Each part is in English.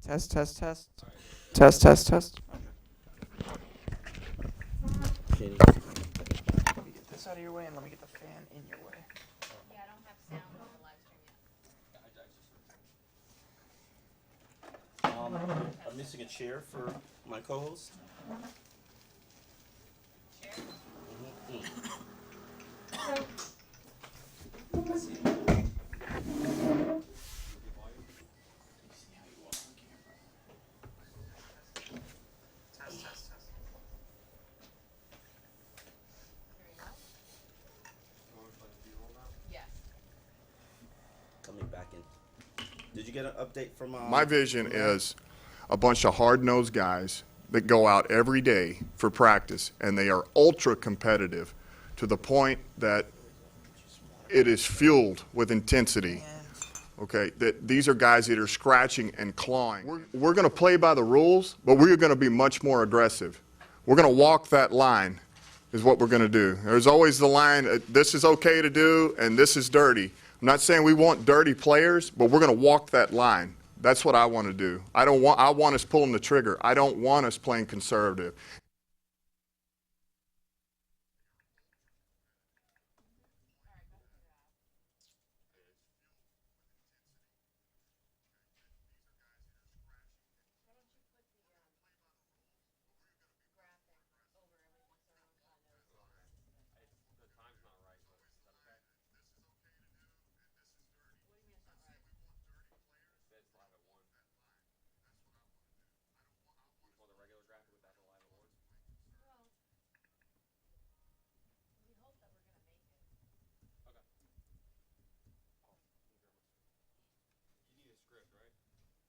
Test, test, test. Test, test, test. Shitty. Let me get this out of your way and let me get the fan in your way. Yeah, I don't have sound on the live stream I'm missing a chair for my co-host. yet. Test, test, test. Here we go. Yes. Coming back in. Did you get an update from? My vision is a bunch of hard-nosed guys that go out every day for practice, and they are ultra competitive to the point that it is fueled with intensity. Okay, that these are guys that are scratching and clawing. We're going to play by the rules, but we're going to be much more aggressive. We're going to walk that line is what we're going to do. There's always the line, this is okay to do and this is dirty. I'm not saying we want dirty players, but we're going to walk that line. That's what I want to do. I want us pulling the trigger. I don't want us playing conservative.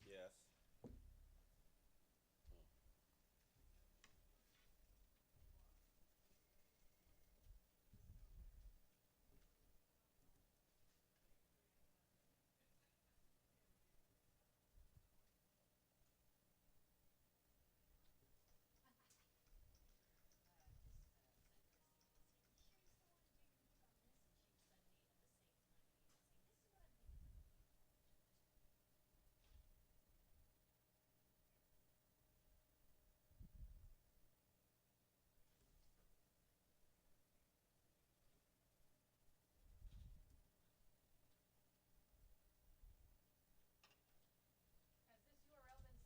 Yes. Has this URL been sent to Adam?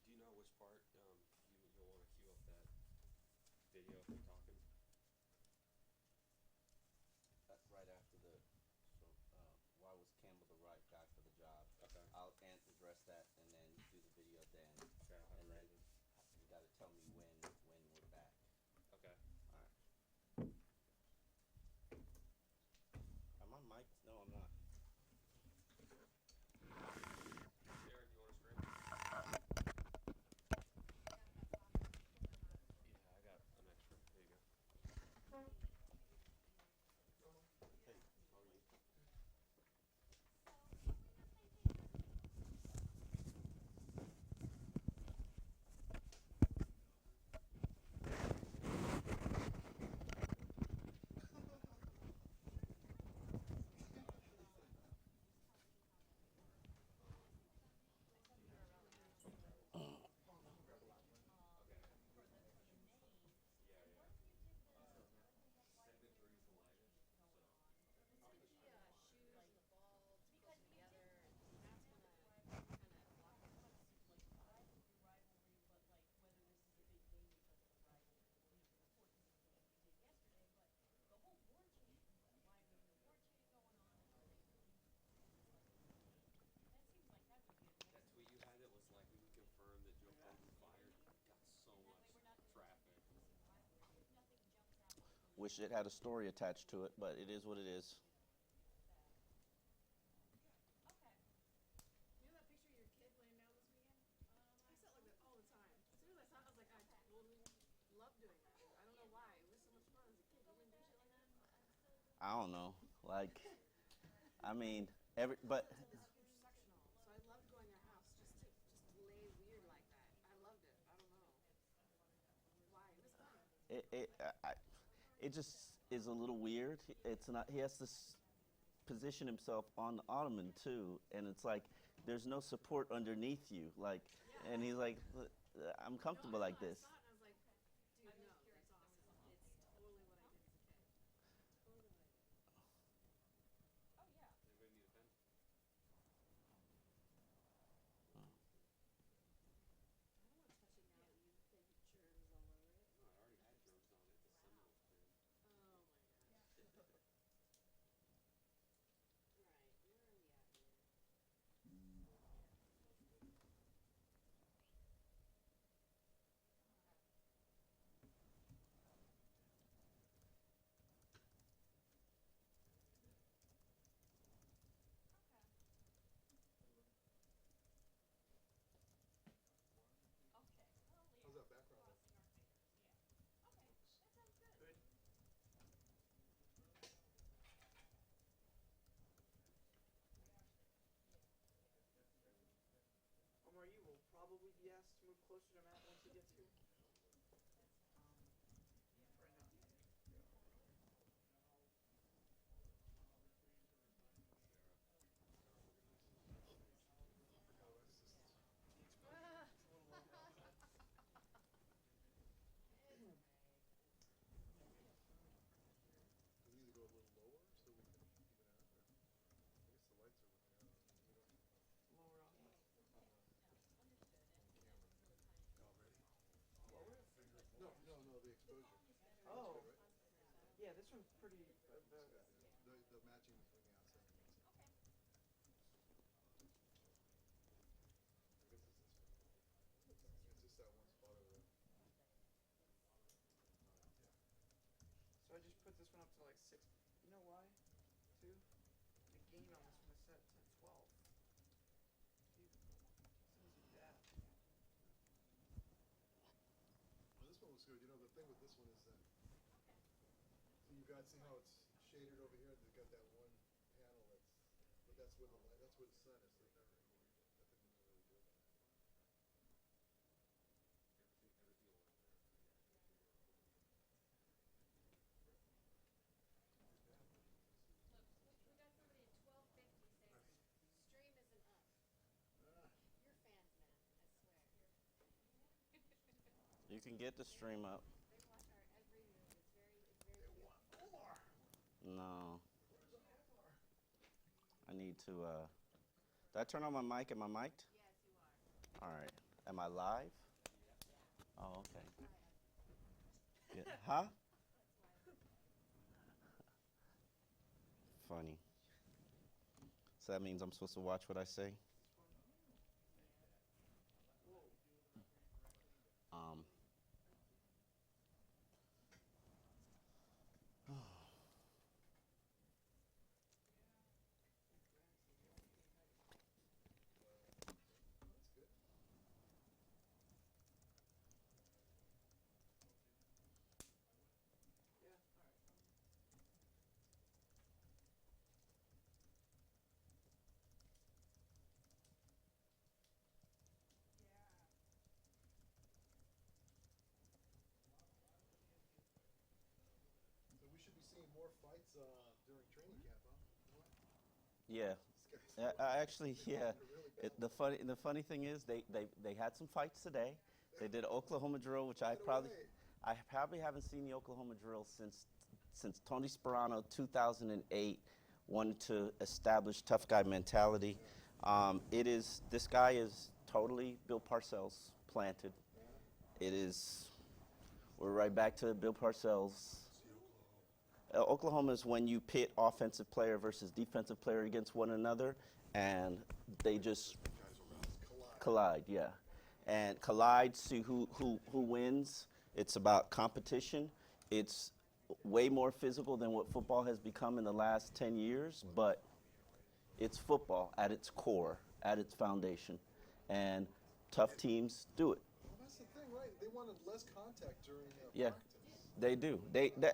Do you know which part you'll want to queue up that video of me talking? Right after the. So, why was Campbell the right guy for the job? Okay. I'll address that and then do the video then. Okay, I'll have And it then ready. you got to tell me when we're back. Okay. All right. Am I mic'd? No, I'm not. Jared, you want to scream? Yeah, I got an extra. There you go. Hey, how are you? Wish it had a story attached to it, but it is what it is. Okay. You know that picture of your kid laying down this weekend? I sit like that all the time. As soon as I saw it, I was like, I totally love doing that. I don't know why. It was so much fun as a kid. You wouldn't do shit like that? I don't know. Like, I mean, but It's intersectional. So I loved going to your house just to lay weird like that. I loved it. I don't know why. It was fun. it just is a little weird. It's not. He has to position himself on the ottoman too, and it's like there's no support underneath you. Like, and he's like, I'm comfortable like this. I saw it and I was like, dude, no, that's awesome. It's totally what I did as a kid. Totally what I did. Oh, yeah. Anybody need a pen? I don't want to touch it now that you've got your germs all over it. No, I already had germs on it. The Sentinel pen. Oh my gosh. Right, where are we at here? Okay. How's that background look? Okay, that sounds good. Good. Omar, you will probably be asked to move closer to Matt once he gets here. Right now. Do we need to go a little lower so we can even out? Or? I guess the lights are looking out. We don't Lower on the already. lower. No, the exposure. Oh. That's good, right? Yeah, this one's pretty. The matching between the outside and the inside. Okay. I guess it's this one. It's just that one spot over there. So I just put this one up to like 6. You know why? Too. The gain on this one is set to 12. See, as soon as you do that. Well, this one looks good. You know, the thing with this one is that so you guys see how it's shaded over here? They've got that one panel but that's where the light, that's where the sun is. So that thing looks really good. Everything will work there. Look, we got somebody at 1250 saying stream isn't up. You're fans, man. I swear. You can get the stream up. They watch our every move. It's very cute. No. I need to. Did I turn on my mic? Am I mic'd? Yes, you are. All right. Am I live? Oh, okay. Yeah. Huh? Funny. So that means I'm supposed to watch what I say? Um. That's good. Yeah. All right. So we should be seeing more fights during training camp, huh? Yeah. These guys- Actually, yeah. Really bad. The funny thing is, they had some fights today. They did an Oklahoma drill, which I probably haven't seen the Oklahoma drill since Tony Sperano 2008 wanted to establish tough guy mentality. This guy is totally Bill Parcells planted. We're right back to Bill Parcells. Oklahoma is when you pit offensive player versus defensive player against one another, and they just collide, yeah. And collide, see who wins. It's about competition. It's way more physical than what football has become in the last 10 years, but it's football at its core, at its foundation, and tough teams do it. Well, that's the thing, right? They wanted less contact during Yeah, practice. they do.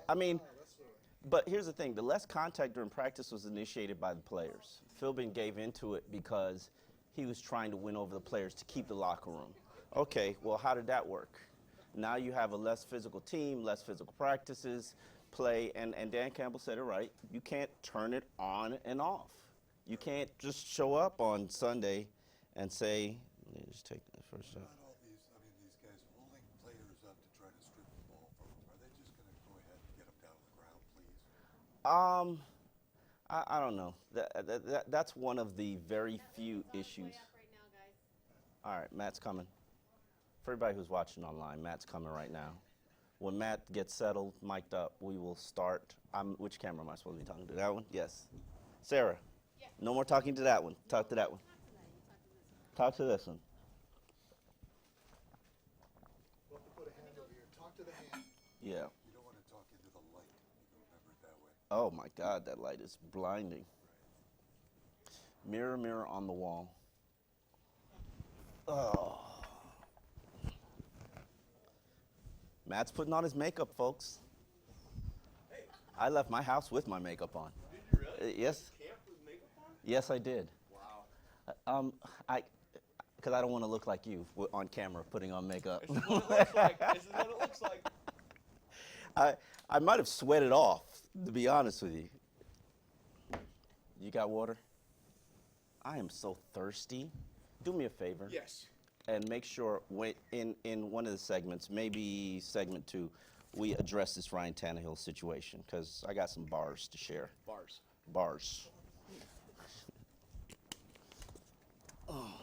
I mean, Oh, that's all right. but here's the thing: the less contact during practice was initiated by the players. Philbin gave into it because he was trying to win over the players to keep the locker room. Okay, well, how did that work? Now you have a less physical team, less physical practices, play, and Dan Campbell said it right. You can't turn it on and off. You can't just show up on Sunday and say, let me just take the first shot. Not all these, I mean, these guys holding players up to try to strip the ball from them. Are they just going to go ahead and get them down on the ground, please? I don't know. That's one of the very few issues. Way up right now, guys. All right, Matt's coming. For everybody who's watching online, Matt's coming right now. When Matt gets settled, mic'd up, we will start. Which camera am I supposed to be talking to? That one? Yes. Sarah, Yeah. no more talking to that one. Talk to that one. Talk to this one. We'll have to put a hand over here. Talk to the hand. Yeah. You don't want to talk into the light. You can remember it that way. Oh my God, that light is blinding. Mirror, mirror on the wall. Oh. Matt's putting on his makeup, folks. I left my house with my makeup on. Did you really? Yes. Camp with makeup on? Yes, I did. Wow. Because I don't want to look like you on camera putting on makeup. This is what it looks like. This is what it looks like. I might have sweated off, to be honest with you. You got water? I am so thirsty. Do me a favor. Yes. And make sure in one of the segments, maybe segment 2, we address this Ryan Tannehill situation, because I got some bars to share. Bars. Bars. Oh.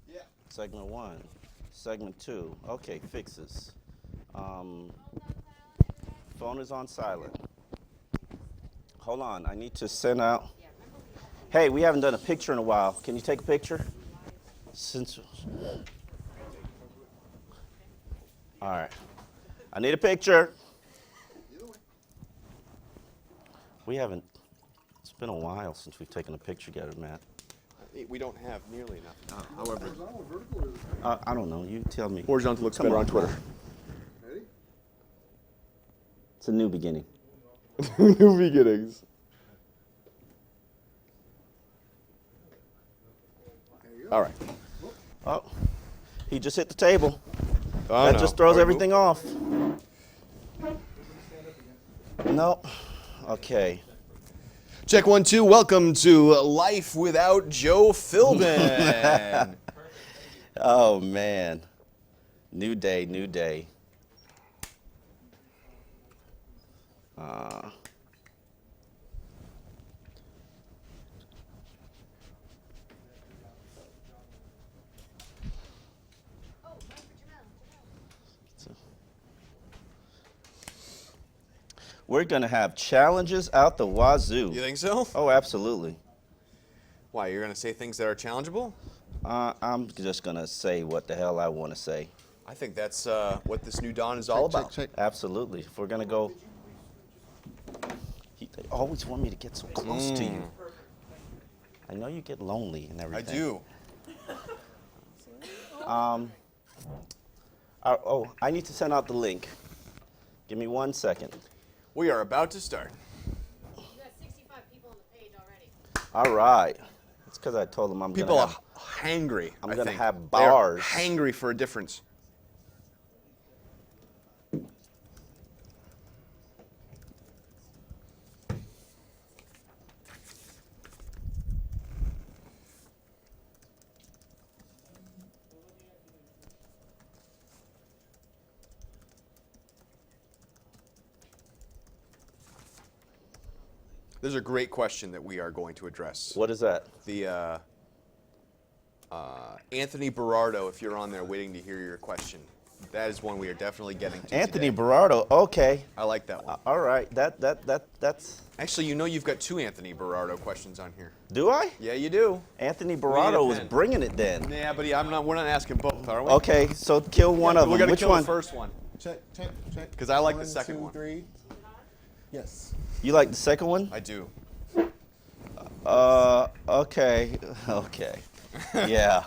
Yeah. Segment 1, segment 2. Okay, fixes. Phone is on silent. Hold on, I need to send out. Hey, we haven't done a picture in a while. Can you take a picture? All right. I need a picture. We haven't. It's been a while since we've taken a picture together, Matt. We don't have nearly enough. However, Horizontal, vertical, or I don't know. You tell me. horizontal looks Come better on. on Twitter. ready? It's a new beginning. New beginnings. There you go. All right. Oh, he just hit the table. Oh, That no. just throws Are we everything off. Stand up again. No. Okay. Check 1, 2. Welcome to Life Without Joe Philbin. Oh, man. New day, new day. Oh, one for Jamel. We're going to have challenges out the wazoo. You think so? Oh, absolutely. Why, you're going to say things that are challengeable? I'm just going to say what the hell I want to say. I think that's what this new dawn is all about. Absolutely. If we're going to go. They always want me to get so close to you. I know you get lonely and I everything. do. I need to send out the link. Give me 1 second. We are about to start. You got 65 people on the page already. All right. It's because I told them I'm going People to are have. hangry. I'm I gonna think. have They're bars. hangry for a difference. There's a great question that we are going to address. What is that? The Anthony Berardo, if you're on there waiting to hear your question. That is one we are definitely getting to Anthony today. Berardo. Okay. I like that one. All right. That's. Actually, you know you've got 2 Anthony Berardo questions on here. Do I? Yeah, you do. Anthony need a Berardo was pen. bringing it then. Yeah, but we're not asking both, are we? Okay, so kill one of them. We're gonna Which kill one? the first one. Check. 'Cause I like the 1, second 2, one. 3. Yes. You like the second one? I do. Okay. Okay. Yeah.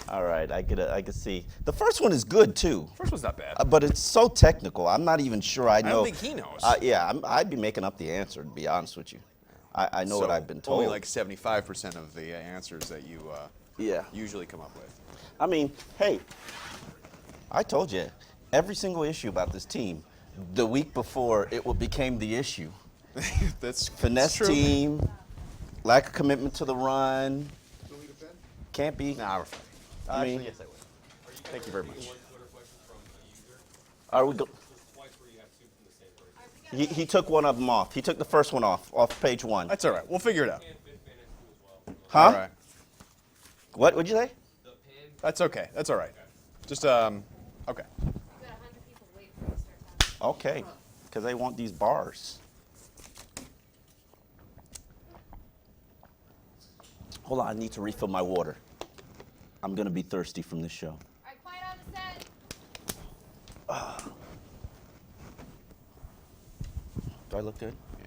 All right, I can see. The first one is good too. First one's not bad. But it's so technical. I'm not even sure I know. don't think he knows. Yeah, I'd be making up the answer, to be honest with you. I know what I've been told. Only like 75% of the answers that you Yeah. usually come up with. I mean, hey, I told you, every single issue about this team, the week before it became the issue. That's Finesse true. team, lack of commitment to the run, Still need a pen? can't be. Nah, we're fine. I mean, Actually, yes, I would. Thank you very much. One Twitter question from a user. are we go? There's twice where you have 2 from the same person. He took one of them off. He took the first one off page 1. That's all right. We'll figure it out. And Fifth fan has 2 as well. Huh? All right. What'd you say? The pen. That's okay. That's all right. Just okay. You got 100 people waiting for you to start talking. Okay, because they want these bars. Hold on, I need to refill my water. I'm going to be thirsty from this show. All right, quiet on the set. Do I look good? Yeah.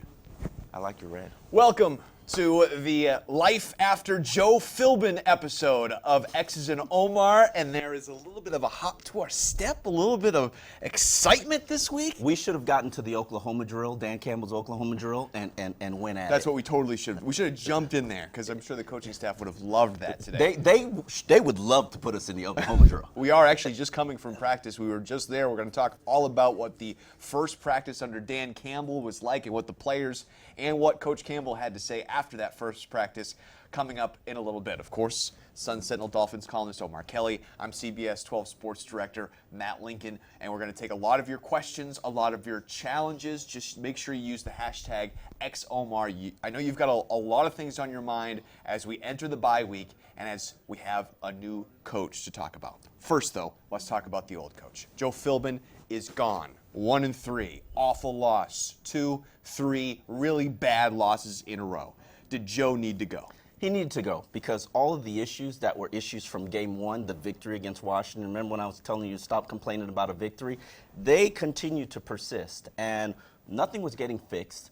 I like your red. Welcome to the Life After Joe Philbin episode of X's and Omar, and there is a little bit of a hop to our step, a little bit of excitement this week. We should have gotten to the Oklahoma drill, Dan Campbell's Oklahoma drill, and went at That's it. what we totally should. We should have jumped in there because I'm sure the coaching staff would have loved that today. They would love to put us in the Oklahoma drill. We are actually just coming from practice. We were just there. We're going to talk all about what the first practice under Dan Campbell was like and what the players and what Coach Campbell had to say after that first practice coming up in a little bit. Of course, Sun Sentinel Dolphins columnist Omar Kelly. I'm CBS 12 Sports Director Matt Lincoln, and we're going to take a lot of your questions, a lot of your challenges. Just make sure you use the hashtag XOMAR. I know you've got a lot of things on your mind as we enter the bye week and as we have a new coach to talk about. First, though, let's talk about the old coach. Joe Philbin is gone. 1-3, awful loss. 2, 3 really bad losses in a row. Did Joe need to go? He needed to go because all of the issues that were issues from game 1, the victory against Washington, remember when I was telling you to stop complaining about a victory? They continued to persist, and nothing was getting fixed.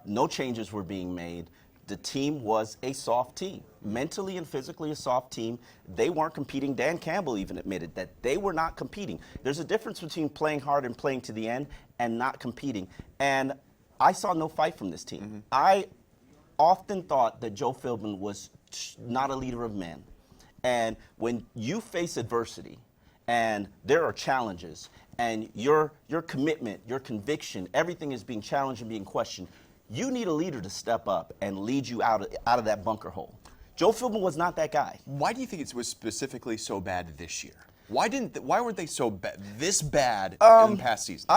No changes were being made. The team was a soft team, mentally and physically a soft team. They weren't competing. Dan Campbell even admitted that they were not competing. There's a difference between playing hard and playing to the end and not competing. And I saw no fight from this team. I often thought that Joe Philbin was not a leader of men. And when you face adversity and there are challenges and your commitment, your conviction, everything is being challenged and being questioned, you need a leader to step up and lead you out of that bunker hole. Joe Philbin was not that guy. Why do you think it was specifically so bad this year? Why weren't they so bad, this bad in past seasons?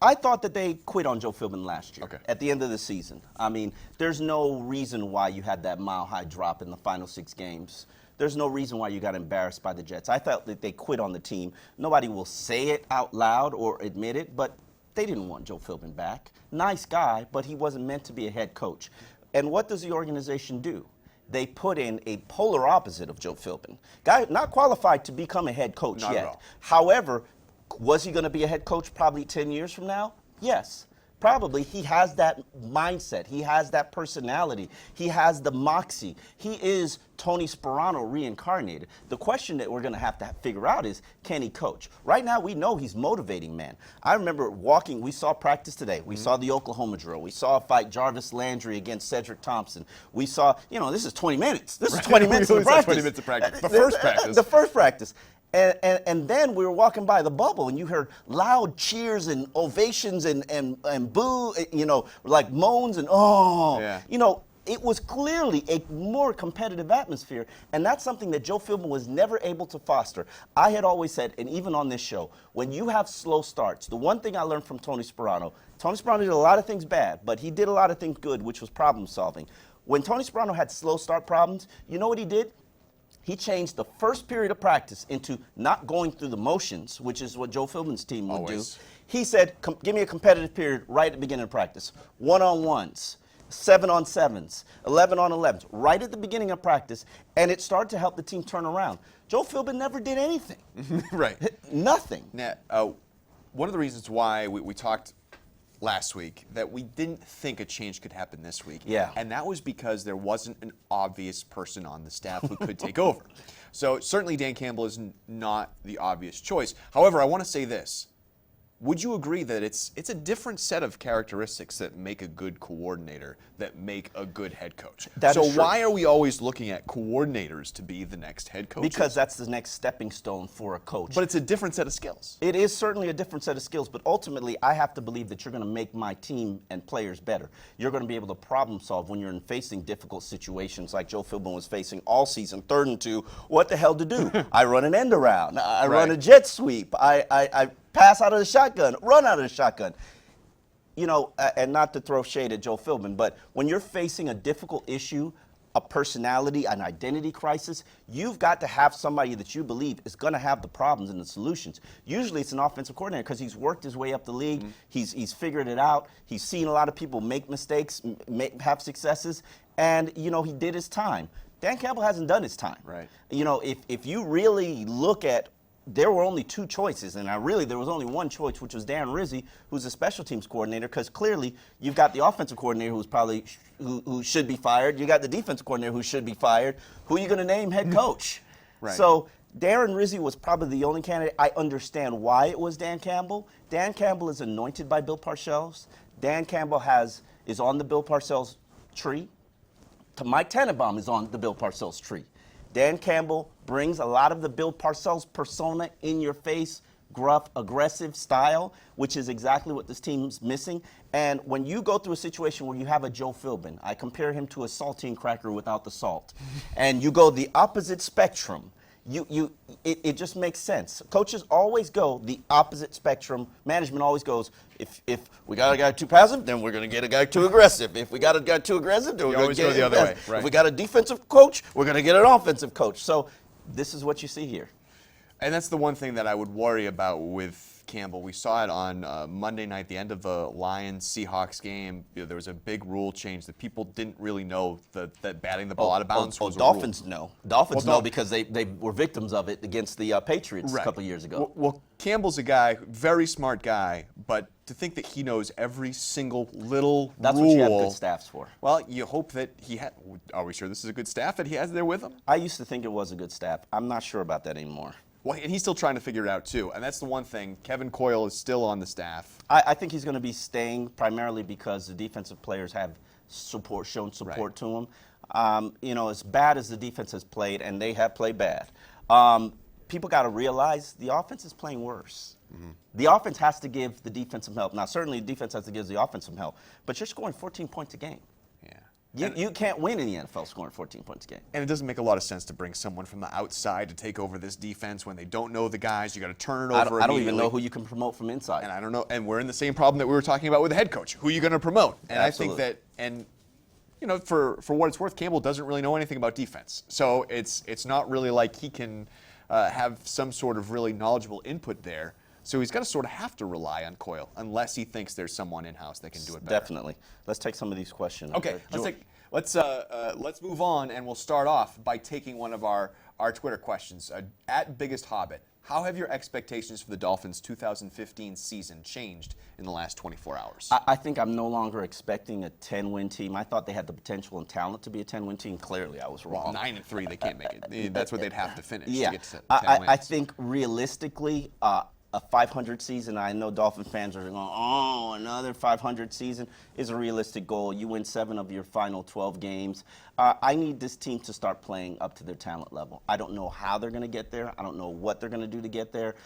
I thought that they quit on Joe Philbin last year. Okay. At the end of the season. I mean, there's no reason why you had that mile-high drop in the final 6 games. There's no reason why you got embarrassed by the Jets. I felt that they quit on the team. Nobody will say it out loud or admit it, but they didn't want Joe Philbin back. Nice guy, but he wasn't meant to be a head coach. And what does the organization do? They put in a polar opposite of Joe Philbin. Guy not qualified to become a head coach Not at yet. all. However, was he going to be a head coach probably 10 years from now? Yes. Probably. He has that mindset. He has that personality. He has the moxie. He is Tony Sperano reincarnated. The question that we're going to have figure out is, can he coach? Right now, we know he's motivating, man. I remember walking, we saw practice today. We saw the Oklahoma drill. We saw a fight, Jarvis Landry against Cedric Thompson. We saw, this is 20 minutes. This is 20 minutes of practice. 20 minutes of practice. The first practice. The first practice. And then we were walking by the bubble, and you heard loud cheers and ovations and boo, like moans and oh. Yeah. It was clearly a more competitive atmosphere, and that's something that Joe Philbin was never able to foster. I had always said, and even on this show, when you have slow starts, the one thing I learned from Tony Sperano did a lot of things bad, but he did a lot of things good, which was problem solving. When Tony Sperano had slow start problems, you know what he did? He changed the first period of practice into not going through the motions, which is what Joe Philbin's team would Always. do. He said, give me a competitive period right at the beginning of practice. 1-on-1s, 7-on-7s, 11-on-11s, right at the beginning of practice, and it started to help the team turn around. Joe Philbin never did anything. Right. Nothing. Now, one of the reasons why we talked last week that we didn't think a change could happen this week. Yeah. And that was because there wasn't an obvious person on the staff who could take over. So certainly Dan Campbell is not the obvious choice. However, I want to say this. Would you agree that it's a different set of characteristics that make a good coordinator, that make a good head coach? That so is true. why are we always looking at coordinators to be the next head coach? Because that's the next stepping stone for a coach. But it's a different set of skills. It is certainly a different set of skills, but ultimately I have to believe that you're going to make my team and players better. You're going to be able to problem solve when you're facing difficult situations like Joe Philbin was facing all season, 3rd and 2. What the hell to do? I run an end around. I run a jet sweep. I pass out of the shotgun, run out of the shotgun. You know, and not to throw shade at Joe Philbin, but when you're facing a difficult issue, a personality, an identity crisis, you've got to have somebody that you believe is going to have the problems and the solutions. Usually it's an offensive coordinator because he's worked his way up the league. He's figured it out. He's seen a lot of people make mistakes, have successes, and, you know, he did his time. Dan Campbell hasn't done his time. Right. You know, if you really look at, there were only 2 choices, and there was only one choice, which was Dan Rizzi, who's a special teams coordinator, because clearly you've got the offensive coordinator who's probably who should be fired. You got the defensive coordinator who should be fired. Who are you going to name head coach? Right. So Darren Rizzi was probably the only candidate. I understand why it was Dan Campbell. Dan Campbell is anointed by Bill Parcells. Dan Campbell is on the Bill Parcells tree. Mike Tannenbaum is on the Bill Parcells tree. Dan Campbell brings a lot of the Bill Parcells persona, in your face, gruff, aggressive style, which is exactly what this team's missing. And when you go through a situation where you have a Joe Philbin, I compare him to a saltine cracker without the salt, and you go the opposite spectrum, it just makes sense. Coaches always go the opposite spectrum. Management always goes, if we got a guy too passive, then we're going to get a guy too aggressive. If we got a guy too aggressive, then we're going to get the other way. Right. If we got a defensive coach, we're going to get an offensive coach. So this is what you see here. And that's the one thing that I would worry about with Campbell. We saw it on Monday night, the end of the Lions-Seahawks game. You know, there was a big rule change that people didn't really know that batting the ball out of bounds was a Dolphins rule. know. Dolphins know because they were victims of it against the Patriots a couple years ago. Well, Campbell's a guy, very smart guy, but to think that he knows every single little That's rule. what you have good staffs for. Well, you hope that he had. Are we sure this is a good staff that he has there with him? I used to think it was a good staff. I'm not sure about that anymore. Well, and he's still trying to figure it out, too. And that's the one thing. Kevin Coyle is still on the staff. I think he's going to be staying primarily because the defensive players have shown support to him. You know, as bad as the defense has played, and they have played bad, people got to realize the offense is playing worse. The offense has to give the defense some help. Now, certainly the defense has to give the offense some help, but you're scoring 14 points a game. You can't win in the NFL scoring 14 points a game. And it doesn't make a lot of sense to bring someone from the outside to take over this defense when they don't know the guys. You got to turn it over. I don't even know who you can promote from inside. And I don't know. And we're in the same problem that we were talking about with the head coach. Who are you going to promote? And Absolutely. I think that, and you know, for what it's worth, Campbell doesn't really know anything about defense. So it's not really like he can have some sort of really knowledgeable input there. So he's got to sort of have to rely on Coyle unless he thinks there's someone in-house that can do it better. Definitely. Let's take some of these questions. Okay, let's move on, and we'll start off by taking one of our Twitter questions. At Biggest Hobbit, how have your expectations for the Dolphins' 2015 season changed in the last 24 hours? I think I'm no longer expecting a 10-win team. I thought they had the potential and talent to be a 10-win team. Clearly, I was wrong. 9-3, they can't make it. That's what they'd have to finish Yeah, to get to 10 I wins. think realistically, a 500 season, I know Dolphin fans are going, oh, another 500 season is a realistic goal. You win 7 of your final 12 games. I need this team to start playing up to their talent level. I don't know how they're going to get there. I don't know what they're going to do to get there.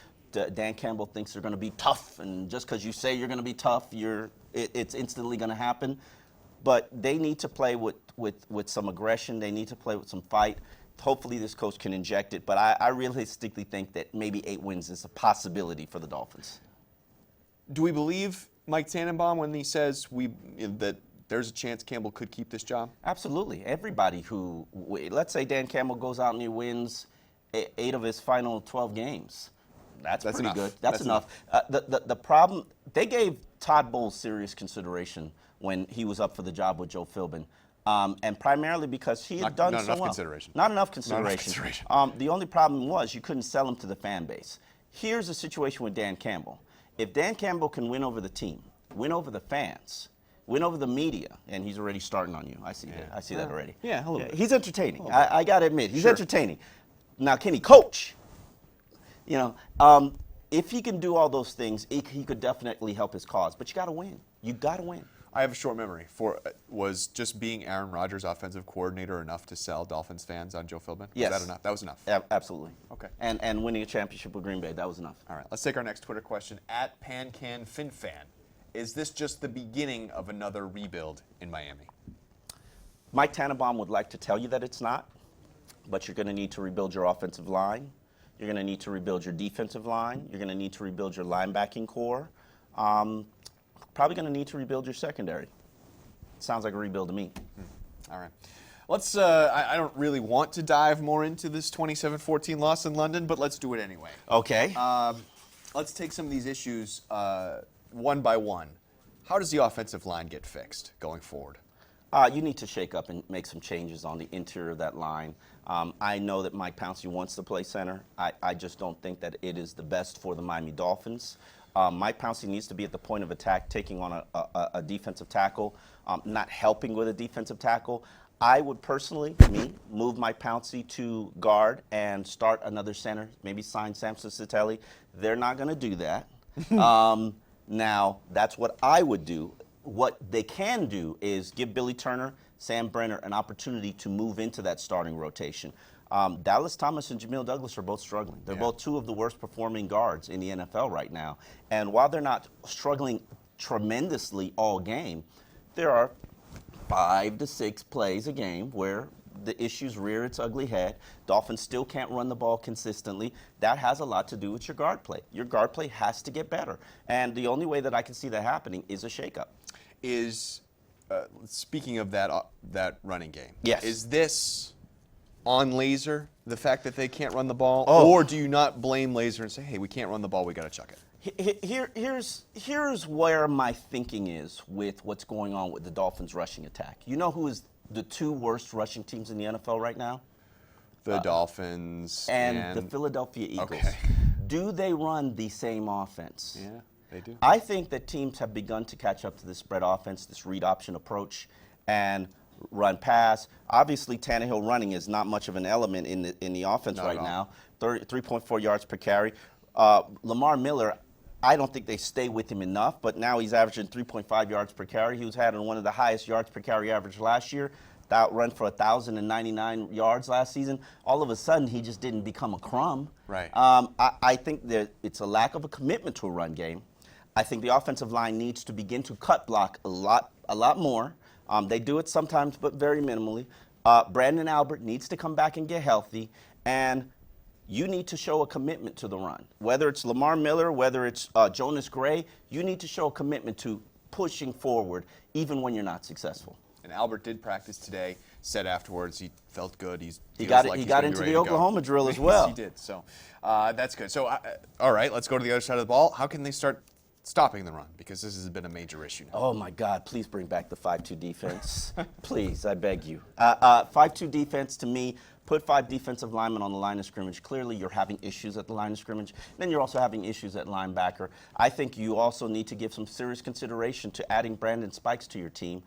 Dan Campbell thinks they're going to be tough, and just because you say you're going to be tough, it's instantly going to happen. But they need to play with some aggression. They need to play with some fight. Hopefully this coach can inject it, but I realistically think that maybe 8 wins is a possibility for the Dolphins. Do we believe Mike Tannenbaum when he says that there's a chance Campbell could keep this job? Absolutely. Everybody who, let's say Dan Campbell goes out and he wins 8 of his final 12 games. That's pretty enough. good. That's enough. The problem, they gave Todd Bowles serious consideration when he was up for the job with Joe Philbin. And primarily because he had done so well. Not enough consideration. Not enough consideration. The only problem was you couldn't sell him to the fan base. Here's the situation with Dan Campbell. If Dan Campbell can win over the team, win over the fans, win over the media, and he's already starting on you. I see that. I see that already. Yeah, a little bit. He's entertaining. I got to admit, he's entertaining. Now, can he coach? You know, if he can do all those things, he could definitely help his cause. But you got to win. You got to win. I have a short memory. Was just being Aaron Rodgers' offensive coordinator enough to sell Dolphins fans on Joe Philbin? Yes. Was that enough? That was enough. Absolutely. Okay. And winning a championship with Green Bay, that was enough. All right. Let's take our next Twitter question. At PanCanFinFan. Is this just the beginning of another rebuild in Miami? Mike Tannenbaum would like to tell you that it's not, but you're going to need to rebuild your offensive line. You're going to need to rebuild your defensive line. You're going to need to rebuild your linebacking core. Probably going to need to rebuild your secondary. Sounds like a rebuild to me. All right. Let's. I don't really want to dive more into this 27-14 loss in London, but let's do it anyway. Okay. Let's take some of these issues one by one. How does the offensive line get fixed going forward? You need to shake up and make some changes on the interior of that line. I know that Mike Pouncey wants to play center. I just don't think that it is the best for the Miami Dolphins. Mike Pouncey needs to be at the point of attack, taking on a defensive tackle, not helping with a defensive tackle. I would personally, move Mike Pouncey to guard and start another center, maybe sign Samson Satelli. They're not going to do that. Now, that's what I would do. What they can do is give Billy Turner, Sam Brenner an opportunity to move into that starting rotation. Dallas Thomas and Jamil Douglas are both struggling. They're both 2 of the worst performing guards in the NFL right now. And while they're not struggling tremendously all game, there are 5 to 6 plays a game where the issues rear its ugly head. Dolphins still can't run the ball consistently. That has a lot to do with your guard play. Your guard play has to get better. And the only way that I can see that happening is a shakeup. Speaking of that running game, yes. Is this on Laser, the fact that they can't run the ball? Oh. Or do you not blame Laser and say, hey, we can't run the ball, we got to chuck it? Here's where my thinking is with what's going on with the Dolphins' rushing attack. You know who is the 2 worst rushing teams in the NFL right now? The Dolphins and the Philadelphia Eagles. Okay. Do they run the same offense? Yeah, they do. I think that teams have begun to catch up to this spread offense, this read option approach, and run pass. Obviously, Tannehill running is not much of an element in the offense right now. 3.4 yards per carry. Lamar Miller, I don't think they stay with him enough, but now he's averaging 3.5 yards per carry. He was having one of the highest yards per carry average last year. That run for 1,099 yards last season. All of a sudden, he just didn't become a crumb. Right. I think that it's a lack of a commitment to a run game. I think the offensive line needs to begin to cut block a lot more. They do it sometimes, but very minimally. Brandon Albert needs to come back and get healthy, and you need to show a commitment to the run. Whether it's Lamar Miller, whether it's Jonas Gray, you need to show a commitment to pushing forward, even when you're not successful. And Albert did practice today, said afterwards he felt good. He got into the Oklahoma drill as well. Yes, he did. So that's good. So, all right, let's go to the other side of the ball. How can they start stopping the run? Because this has been a major issue now. Oh, my God. Please bring back the 5-2 defense. Please, I beg you. 5-2 defense, to me, put 5 defensive linemen on the line of scrimmage. Clearly, you're having issues at the line of scrimmage. Then you're also having issues at linebacker. I think you also need to give some serious consideration to adding Brandon Spikes to your team.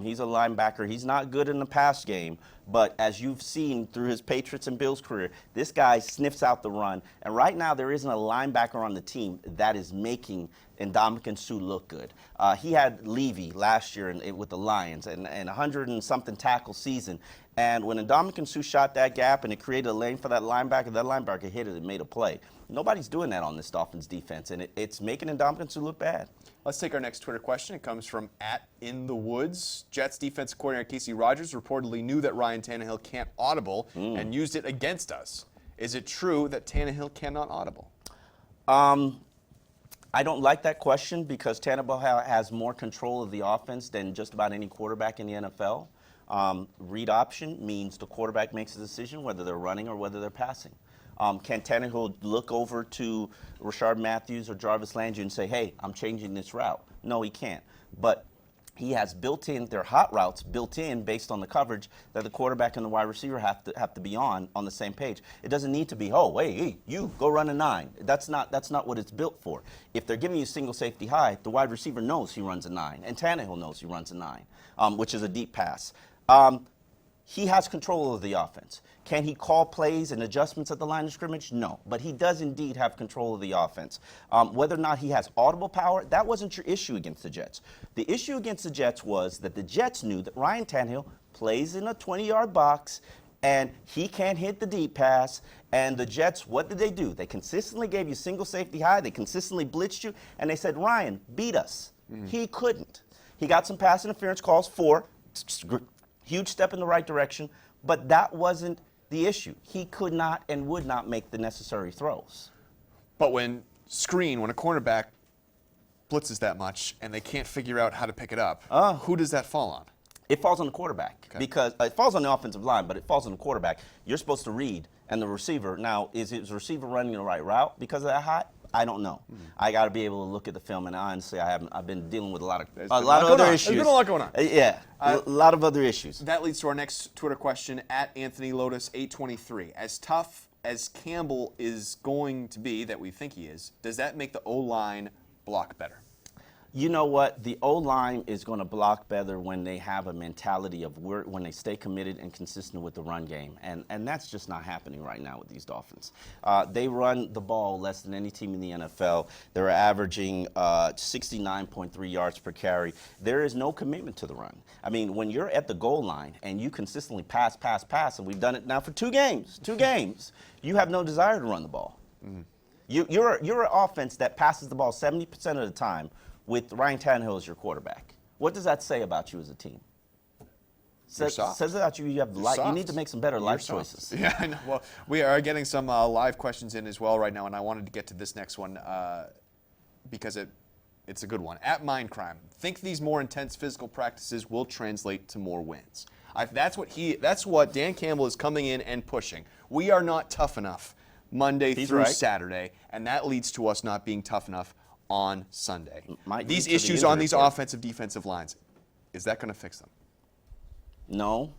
He's a linebacker. He's not good in the pass game, but as you've seen through his Patriots and Bills career, this guy sniffs out the run. And right now, there isn't a linebacker on the team that is making Ndamukong Suh look good. He had Levy last year with the Lions and 100-and-something tackle season. And when Ndamukong Suh shot that gap and it created a lane for that linebacker hit it and made a play. Nobody's doing that on this Dolphins defense, and it's making Ndamukong Suh look bad. Let's take our next Twitter question. It comes from @InTheWoods. Jets defensive coordinator Casey Rogers reportedly knew that Ryan Tannehill can't audible and used it against us. Is it true that Tannehill cannot audible? I don't like that question because Tannenbaum has more control of the offense than just about any quarterback in the NFL. Read option means the quarterback makes a decision whether they're running or whether they're passing. Can Tannehill look over to Rashard Matthews or Jarvis Landry and say, hey, I'm changing this route? No, he can't. But he has built in their hot routes built in based on the coverage that the quarterback and the wide receiver have to be on the same page. It doesn't need to be, oh, hey, you go run a 9. That's not what it's built for. If they're giving you single safety high, the wide receiver knows he runs a 9, and Tannehill knows he runs a 9, which is a deep pass. He has control of the offense. Can he call plays and adjustments at the line of scrimmage? No, but he does indeed have control of the offense. Whether or not he has audible power, that wasn't your issue against the Jets. The issue against the Jets was that the Jets knew that Ryan Tannehill plays in a 20-yard box and he can't hit the deep pass. And the Jets, what did they do? They consistently gave you single safety high. They consistently blitzed you. And they said, Ryan, beat us. He couldn't. He got some pass interference calls for huge step in the right direction, but that wasn't the issue. He could not and would not make the necessary throws. But when a cornerback blitzes that much and they can't figure out how to pick it up, who does that fall on? It falls on the quarterback because it falls on the offensive line, but it falls on the quarterback. You're supposed to read, and the receiver. Now, is his receiver running the right route because of that high? I don't know. I got to be able to look at the film, and honestly, I've been dealing with a lot of other issues. There's been a lot going on. Yeah, a lot of other issues. That leads to our next Twitter question at Anthony Lotus 823. As tough as Campbell is going to be, that we think he is, does that make the O-line block better? You know what? The O-line is going to block better when they have a mentality of when they stay committed and consistent with the run game. And that's just not happening right now with these Dolphins. They run the ball less than any team in the NFL. They're averaging 69.3 yards per carry. There is no commitment to the run. I mean, when you're at the goal line and you consistently pass, and we've done it now for two games, you have no desire to run the ball. You're an offense that passes the ball 70% of the time with Ryan Tannehill as your quarterback. What does that say about you as a team? Says about you have you need to make some better life choices. Yeah, I know. Well, we are getting some live questions in as well right now, and I wanted to get to this next one because it's a good one. At Mindcrime, think these more intense physical practices will translate to more wins. That's what Dan Campbell is coming in and pushing. We are not tough enough Monday through Saturday, and that leads to us not being tough enough on Sunday. These issues on these offensive, defensive lines, is that going to fix them? No,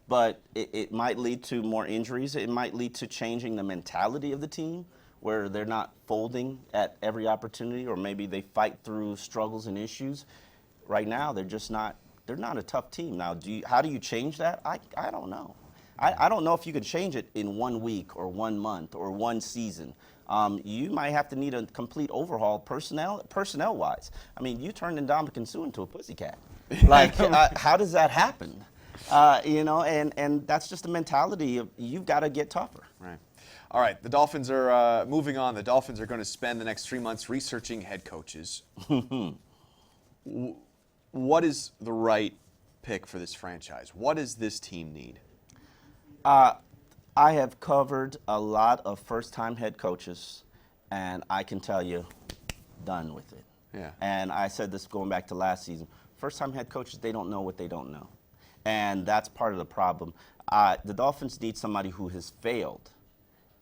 but it might lead to more injuries. It might lead to changing the mentality of the team where they're not folding at every opportunity, or maybe they fight through struggles and issues. Right now, they're not a tough team. Now, how do you change that? I don't know. I don't know if you could change it in 1 week or 1 month or 1 season. You might have to need a complete overhaul personnel-wise. I mean, you turned Ndamukong Suh into a pussycat. Like, how does that happen? And that's just a mentality of you've got to get tougher. Right. All right, the Dolphins are moving on. The Dolphins are going to spend the next 3 months researching head coaches. What is the right pick for this franchise? What does this team need? I have covered a lot of first-time head coaches, and I can tell you, done with it. Yeah. And I said this going back to last season. First-time head coaches, they don't know what they don't know. And that's part of the problem. The Dolphins need somebody who has failed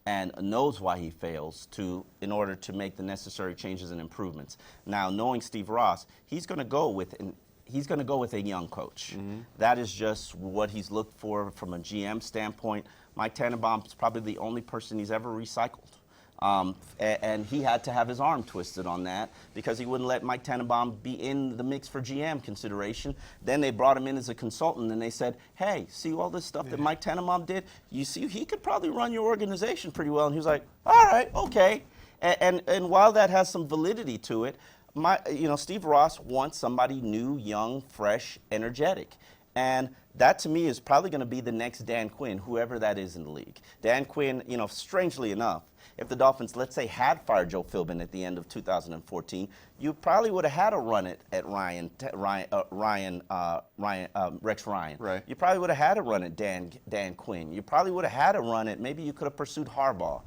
and knows why he fails in order to make the necessary changes and improvements. Now, knowing Steve Ross, he's going to go with a young coach. That is just what he's looked for from a GM standpoint. Mike Tannenbaum is probably the only person he's ever recycled. And he had to have his arm twisted on that because he wouldn't let Mike Tannenbaum be in the mix for GM consideration. Then they brought him in as a consultant, and they said, hey, see all this stuff that Mike Tannenbaum did? You see, he could probably run your organization pretty well. And he was like, all right, okay. And while that has some validity to it, Steve Ross wants somebody new, young, fresh, energetic. And that, to me, is probably going to be the next Dan Quinn, whoever that is in the league. Dan Quinn, strangely enough, if the Dolphins, let's say, had fired Joe Philbin at the end of 2014, you probably would have had a run at Rex Ryan. Right. You probably would have had a run at Dan Quinn. You probably would have had a run at, maybe you could have pursued Harbaugh.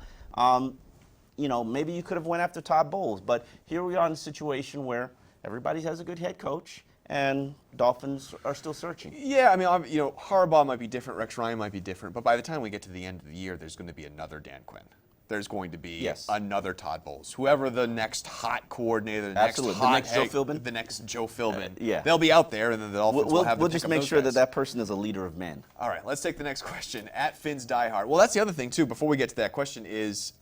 maybe you could have went after Todd Bowles, but here we are in a situation where everybody has a good head coach, and Dolphins are still searching. Yeah, I mean, Harbaugh might be different, Rex Ryan might be different, but by the time we get to the end of the year, there's going to be another Dan Quinn. There's going to be another Todd Bowles. Whoever the next hot coordinator, the next Joe Philbin. The next Joe Philbin. They'll be out there, and then the Dolphins will have to We'll pick just up make those sure guys. that person is a leader of men. All right, let's take the next question. At Finn's Diehard. Well, that's the other thing, too, before we get to that question is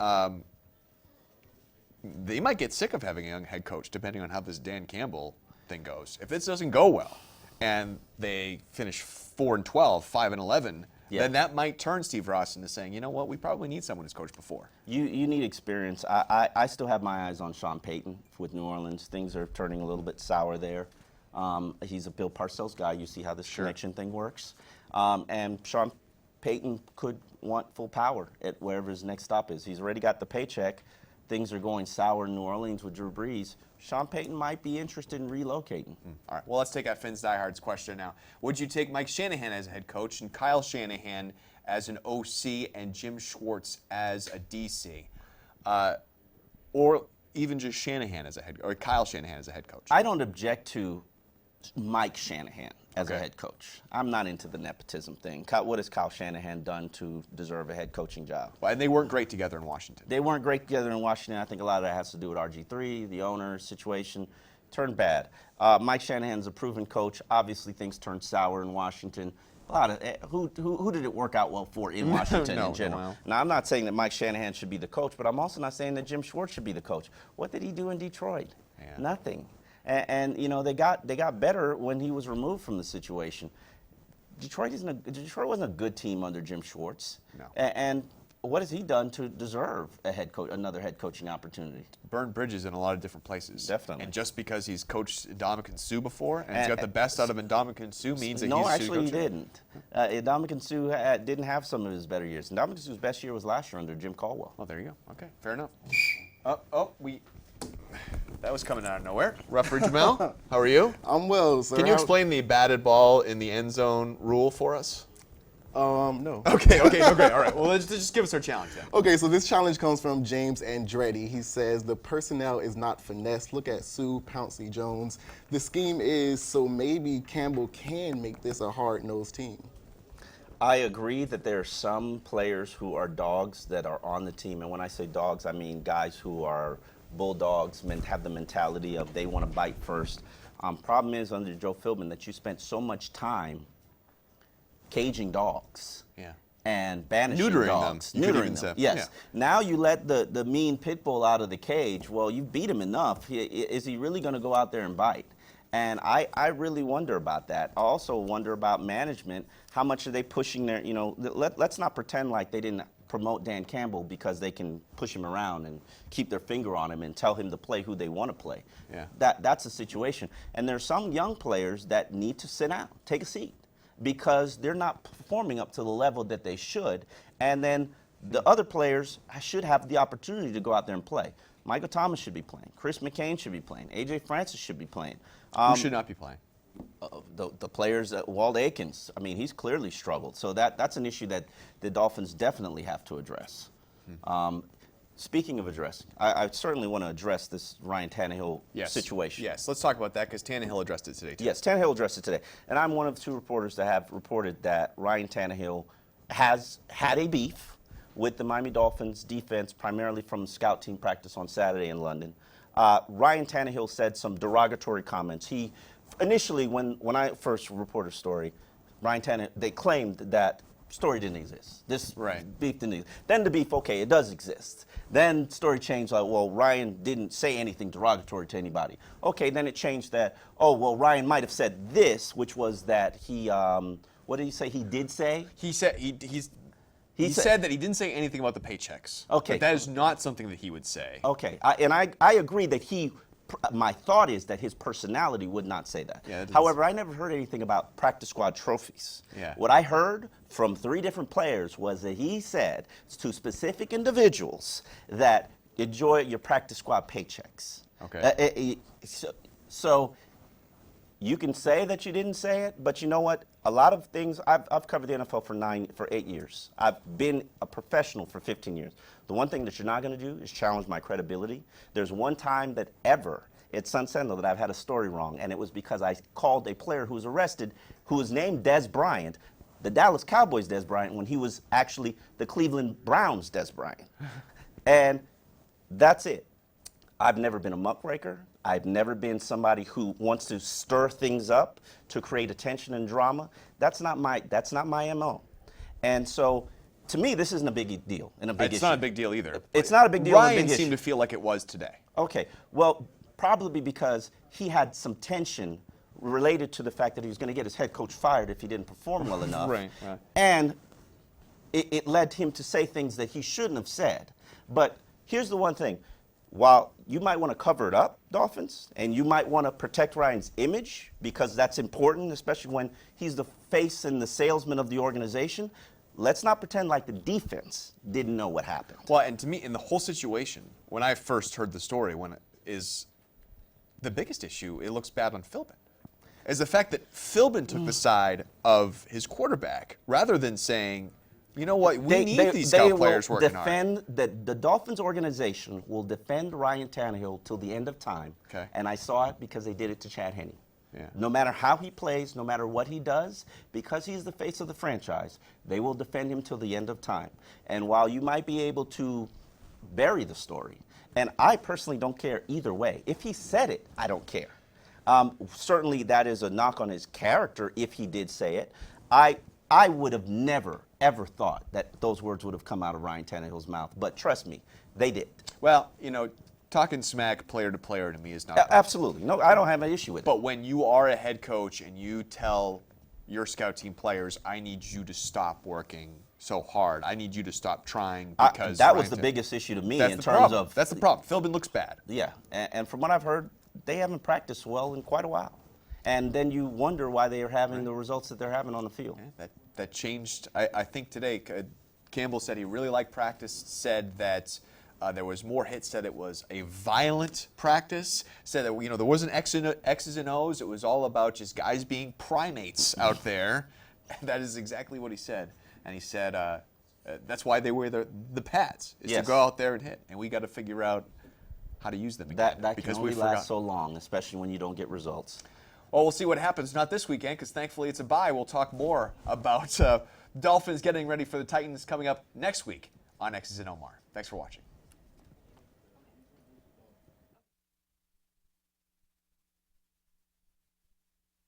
they might get sick of having a young head coach, depending on how this Dan Campbell thing goes. If this doesn't go well, and they finish 4-12, 5-11, then that might turn Steve Ross into saying, you know what, we probably need someone who's coached before. You need experience. I still have my eyes on Sean Payton with New Orleans. Things are turning a little bit sour there. He's a Bill Parcells guy. You see how this connection thing works. And Sean Payton could want full power at wherever his next stop is. He's already got the paycheck. Things are going sour in New Orleans with Drew Brees. Sean Payton might be interested in relocating. All right, well, let's take out Finn's Diehard's question now. Would you take Mike Shanahan as a head coach and Kyle Shanahan as an OC and Jim Schwartz as a DC? Or even just Shanahan as a head or Kyle Shanahan as a head coach? I don't object to Mike Shanahan as a head coach. I'm not into the nepotism thing. What has Kyle Shanahan done to deserve a head coaching job? Well, and they weren't great together in Washington. They weren't great together in Washington. I think a lot of that has to do with RG3, the owner situation. Turned bad. Mike Shanahan's a proven coach. Obviously, things turned sour in Washington. A lot of who did it work out well for in Washington in general? Well. Now, I'm not saying that Mike Shanahan should be the coach, but I'm also not saying that Jim Schwartz should be the coach. What did he do in Detroit? Nothing. And they got better when he was removed from the situation. Detroit wasn't a good team under Jim Schwartz. No. And what has he done to deserve another head coaching opportunity? Burned bridges in a lot of different places. Definitely. And just because he's coached Ndamukong Suh before and he's got the best out of Ndamukong Suh means that no, he's actually he coaching? didn't. Ndamukong Suh didn't have some of his better years. Ndamukong Suh's best year was last year under Jim Caldwell. Oh, there you go. Okay, fair enough. That was coming out of nowhere. Ruffridge Mel, how are you? I'm well, sir. Can you explain the batted ball in the end zone rule for us? No. Okay, no, great. All right, well, just give us our challenge then. Okay, so this challenge comes from James Andretti. He says, the personnel is not finesse. Look at Sue, Pouncey, Jones. The scheme is so maybe Campbell can make this a hard-nosed team. I agree that there are some players who are dogs that are on the team. And when I say dogs, I mean guys who are bulldogs, have the mentality of they want to bite first. Problem is under Joe Philbin that you spent so much time caging dogs and banishing dogs. Neutering them. Yes. Yeah. Now you let the mean pit bull out of the cage. Well, you beat him enough. Is he really going to go out there and bite? And I really wonder about that. I also wonder about management. How much are they pushing their, let's not pretend like they didn't promote Dan Campbell because they can push him around and keep their finger on him and tell him to play who they want to play. Yeah. That's a situation. And there's some young players that need to sit down, take a seat, because they're not performing up to the level that they should. And then the other players should have the opportunity to go out there and play. Michael Thomas should be playing. Chris McCain should be playing. A.J. Francis should be playing. Who should not be playing? The players, Walt Aikens, I mean, he's clearly struggled. So that's an issue that the Dolphins definitely have to address. Speaking of addressing, I certainly want to address this Ryan Tannehill situation. Yes, let's talk about that because Tannehill addressed it today, too. Yes, Tannehill addressed it today. And I'm one of two reporters that have reported that Ryan Tannehill has had a beef with the Miami Dolphins defense, primarily from scout team practice on Saturday in London. Ryan Tannehill said some derogatory comments. He initially, when I first reported a story, Ryan Tannehill, they claimed that story didn't exist. This beef didn't exist. Then the beef, okay, it does exist. Then story changed like, well, Ryan didn't say anything derogatory to anybody. Okay, then it changed that, oh, well, Ryan might have said this, which was that he, what did he say he did say? He said he said that he didn't say anything about the paychecks. Okay. But that is not something that he would say. Okay, I agree that my thought is that his personality would not say that. Yeah, However, I never heard anything about practice squad trophies. Yeah. What I heard from 3 different players was that he said to specific individuals that enjoy your practice squad paychecks. Okay. So You can say that you didn't say it, but you know what? A lot of things, I've covered the NFL for 8 years. I've been a professional for 15 years. The one thing that you're not going to do is challenge my credibility. There's one time that ever at Sentinel that I've had a story wrong, and it was because I called a player who was arrested, who was named Des Bryant, the Dallas Cowboys Des Bryant, when he was actually the Cleveland Browns Des Bryant. And that's it. I've never been a muckraker. I've never been somebody who wants to stir things up to create attention and drama. That's not my MO. And so, to me, this isn't a big deal and a big issue. It's not a big deal either. It's not a big deal. Ryan and a big seemed issue. to feel like it was today. Okay, well, probably because he had some tension related to the fact that he was going to get his head coach fired if he didn't perform well enough. Right. And it led him to say things that he shouldn't have said. But here's the one thing. While you might want to cover it up, Dolphins, and you might want to protect Ryan's image because that's important, especially when he's the face and the salesman of the organization, let's not pretend like the defense didn't know what happened. Well, and to me, in the whole situation, when I first heard the story, the biggest issue, it looks bad on Philbin, is the fact that Philbin took the side of his quarterback rather than saying, you know what, we need these scout players working hard. The Dolphins organization will defend Ryan Tannehill till the end of time. Okay. And I saw it because they did it to Chad Henne. Yeah. No matter how he plays, no matter what he does, because he's the face of the franchise, they will defend him till the end of time. And while you might be able to bury the story, and I personally don't care either way. If he said it, I don't care. Certainly that is a knock on his character if he did say it. I would have never, ever thought that those words would have come out of Ryan Tannehill's mouth. But trust me, they did. Well, you know, talking smack player to player to me is not bad. Absolutely. No, I don't have an issue with it. But when you are a head coach and you tell your scout team players, I need you to stop working so hard. I need you to stop trying because that was the biggest issue to me in terms of. That's the problem. Philbin looks bad. Yeah, and from what I've heard, they haven't practiced well in quite a while. And then you wonder why they are having the results that they're having on the field. Yeah, that changed, I think, today. Campbell said he really liked practice, said that there was more hits, said it was a violent practice, said that, you know, there wasn't X's and O's. It was all about just guys being primates out there. That is exactly what he said. And he said that's why they wear the pads, is to go out there and hit. And we got to figure out how to use them again. That because can only last so long, especially when you don't get results. Well, we'll see what happens. Not this weekend, because thankfully it's a bye. We'll talk more about Dolphins getting ready for the Titans coming up next week on X's and Omar. Thanks for watching.